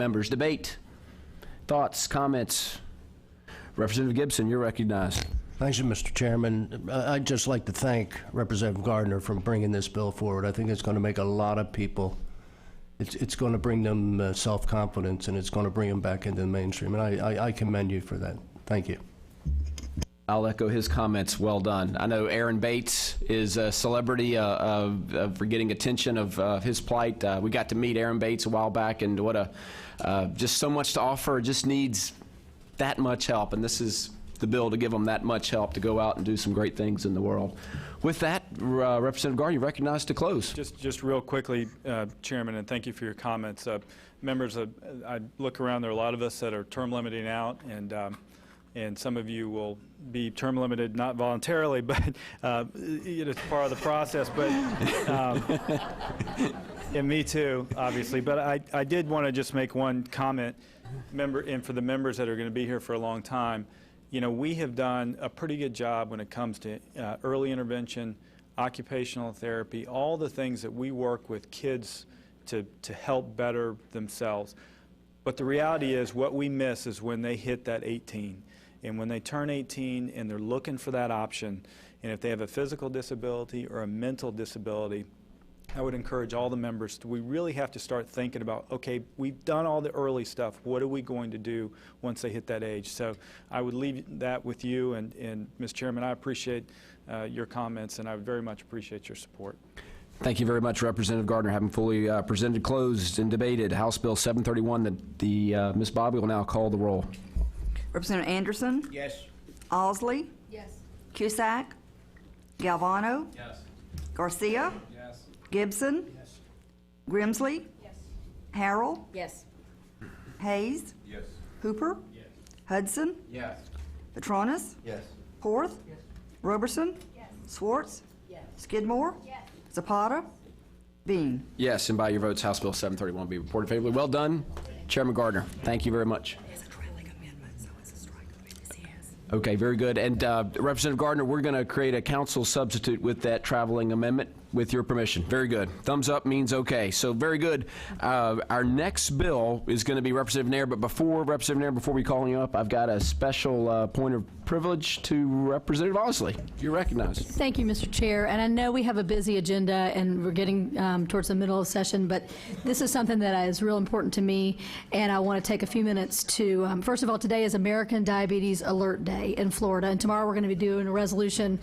Members debate. Thoughts, comments? Representative Gibson, you're recognized. Thank you, Mr. Chairman. I'd just like to thank Representative Gardner for bringing this bill forward. I think it's going to make a lot of people, it's going to bring them self-confidence, and it's going to bring them back into the mainstream. And I commend you for that. Thank you. I'll echo his comments. Well done. I know Aaron Bates is a celebrity for getting attention of his plight. We got to meet Aaron Bates a while back, and what a just so much to offer. Just needs that much help, and this is the bill to give them that much help to go out and do some great things in the world. With that, Representative Gardner, you're recognized to close. Just real quickly, Chairman, and thank you for your comments. Members, I look around, there are a lot of us that are term limiting out, and some of you will be term limited not voluntarily, but it's part of the process. But and me too, obviously. But I did want to just make one comment, and for the members that are going to be here for a long time. You know, we have done a pretty good job when it comes to early intervention, occupational therapy, all the things that we work with kids to help better themselves. But the reality is what we miss is when they hit that 18. And when they turn 18 and they're looking for that option, and if they have a physical disability or a mental disability, I would encourage all the members we really have to start thinking about, okay, we've done all the early stuff. What are we going to do once they hit that age? So I would leave that with you. And Mr. Chairman, I appreciate your comments, and I very much appreciate your support. Thank you very much, Representative Gardner. Having fully presented, closed, and debated House Bill 731, Ms. Bobby will now call the roll. Representative Anderson? Yes. Owsley? Yes. Cusack? Galvano? Yes. Garcia? Yes. Gibson? Yes. Grimsley? Yes. Harrell? Yes. Hayes? Yes. Hooper? Yes. Hudson? Yes. Petronas? Yes. Porth? Yes. Roberson? Yes. Swartz? Yes. Skidmore? Yes. Zapata? Bean? Yes, and by your votes, House Bill 731 will be reported favorably. Well done, Chairman Gardner. Thank you very much. Okay, very good. And Representative Gardner, we're going to create a council substitute with that traveling amendment with your permission. Very good. Thumbs up means okay. So very good. Our next bill is going to be Representative Nair, but Representative Nair, before we call you up, I've got a special point of privilege to Representative Owsley. You're recognized. Thank you, Mr. Chair. And I know we have a busy agenda and we're getting towards the middle of session, but this is something that is real important to me, and I want to take a few minutes to, first of all, today is American Diabetes Alert Day in Florida, and tomorrow we're going to be doing a resolution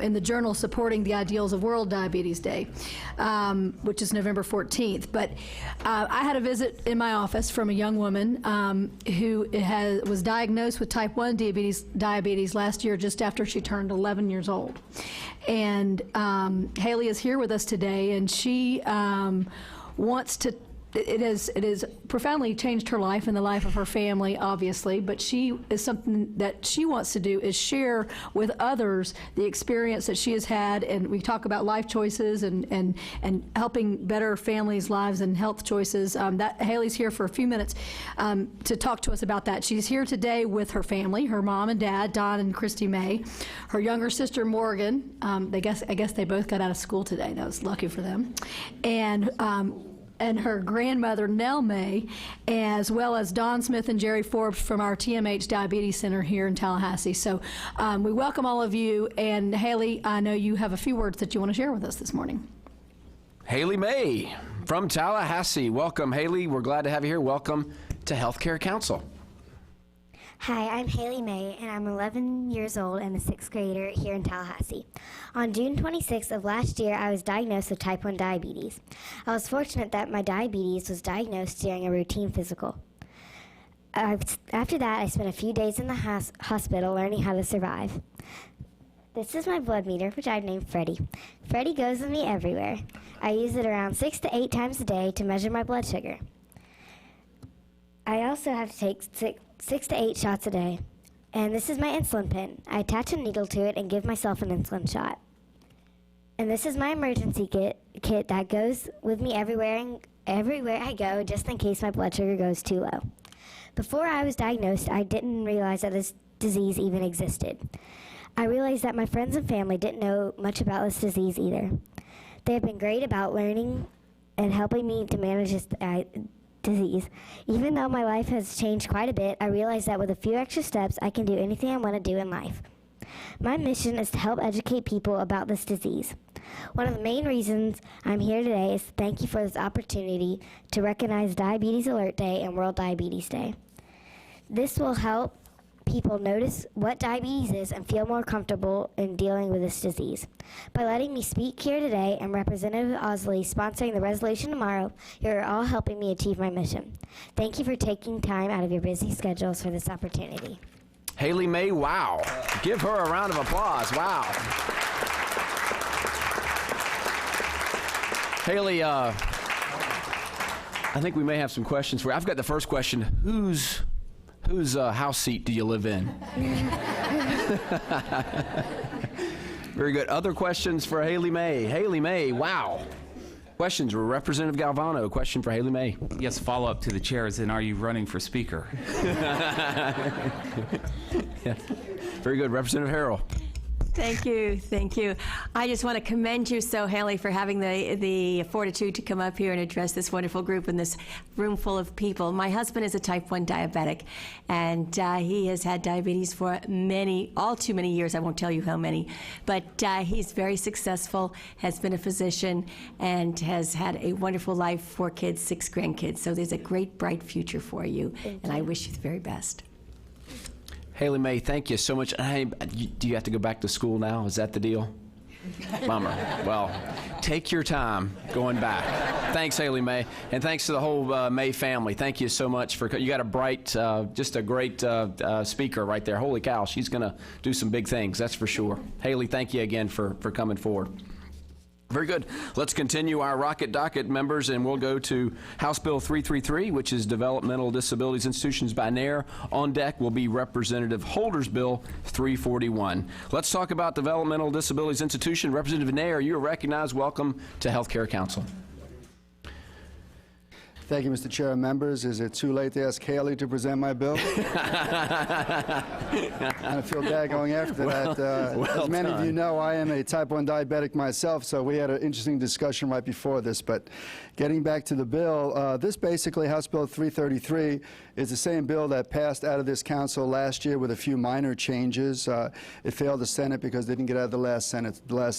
in the Journal supporting the ideals of World Diabetes Day, which is November 14th. But I had a visit in my office from a young woman who was diagnosed with type 1 diabetes last year, just after she turned 11 years old. And Haley is here with us today, and she wants to, it has profoundly changed her life and the life of her family, obviously, but she is something that she wants to do is share with others the experience that she has had, and we talk about life choices and helping better families' lives and health choices. That Haley's here for a few minutes to talk to us about that. She's here today with her family, her mom and dad, Don and Christy May, her younger sister Morgan. I guess they both got out of school today. That was lucky for them, and her grandmother, Nell May, as well as Don Smith and Jerry Forbes from our TMH Diabetes Center here in Tallahassee. So we welcome all of you. And Haley, I know you have a few words that you want to share with us this morning. Haley May from Tallahassee. Welcome, Haley. We're glad to have you here. Welcome to Healthcare Council. Hi, I'm Haley May, and I'm 11 years old and a 6th grader here in Tallahassee. On June 26th of last year, I was diagnosed with type 1 diabetes. I was fortunate that my diabetes was diagnosed during a routine physical. After that, I spent a few days in the hospital learning how to survive. This is my blood meter, which I've named Freddie. Freddie goes with me everywhere. I use it around 6 to 8 times a day to measure my blood sugar. I also have to take 6 to 8 shots a day. And this is my insulin pen. I attach a needle to it and give myself an insulin shot. And this is my emergency kit that goes with me everywhere I go, just in case my blood sugar goes too low. Before I was diagnosed, I didn't realize that this disease even existed. I realized that my friends and family didn't know much about this disease either. They have been great about learning and helping me to manage disease. Even though my life has changed quite a bit, I realize that with a few extra steps, I can do anything I want to do in life. My mission is to help educate people about this disease. One of the main reasons I'm here today is to thank you for this opportunity to recognize Diabetes Alert Day and World Diabetes Day. This will help people notice what diabetes is and feel more comfortable in dealing with this disease. By letting me speak here today and Representative Osley sponsoring the resolution tomorrow, you're all helping me achieve my mission. Thank you for taking time out of your busy schedules for this opportunity. Haley May, wow. Give her a round of applause. Wow. Haley, I think we may have some questions for you. I've got the first question. Whose house seat do you live in? Very good. Other questions for Haley May? Haley May, wow. Questions. Representative Galvano, a question for Haley May. Yes, follow-up to the chair is, and are you running for speaker? Yeah. Very good. Representative Harrell. Thank you, thank you. I just want to commend you so, Haley, for having the fortitude to come up here and address this wonderful group in this room full of people. My husband is a type 1 diabetic, and he has had diabetes for all too many years. I won't tell you how many, but he's very successful, has been a physician, and has had a wonderful life, 4 kids, 6 grandkids. So there's a great, bright future for you, and I wish you the very best. Haley May, thank you so much. Hey, do you have to go back to school now? Is that the deal? Bummer. Well, take your time going back. Thanks, Haley May, and thanks to the whole May family. Thank you so much for. You got a bright, just a great speaker right there. Holy cow, she's going to do some big things. That's for sure. Haley, thank you again for coming forward. Very good. Let's continue our rocket docket, members, and we'll go to House Bill 333, which is Developmental Disabilities Institutions by NARE. On deck will be Representative Holder's Bill 341. Let's talk about Developmental Disabilities Institution. Representative NARE, you are recognized. Welcome to Healthcare Council. Thank you, Mr. Chair and members. Is it too late to ask Haley to present my bill? I feel bad going after that. As many of you know, I am a type 1 diabetic myself, so we had an interesting discussion right before this. But getting back to the bill, this basically, House Bill 333, is the same bill that passed out of this council last year with a few minor changes. It failed the Senate because they didn't get out of the last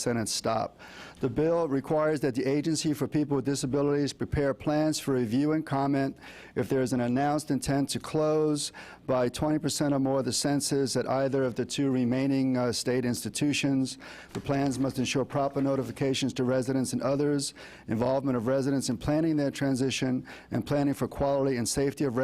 Senate stop. The bill requires that the Agency for People with Disabilities prepare plans for review and comment if there is an announced intent to close by 20% or more of the census at either of the 2 remaining state institutions. The plans must ensure proper notifications to residents and others, involvement of residents in planning their transition, and planning for quality and safety of residents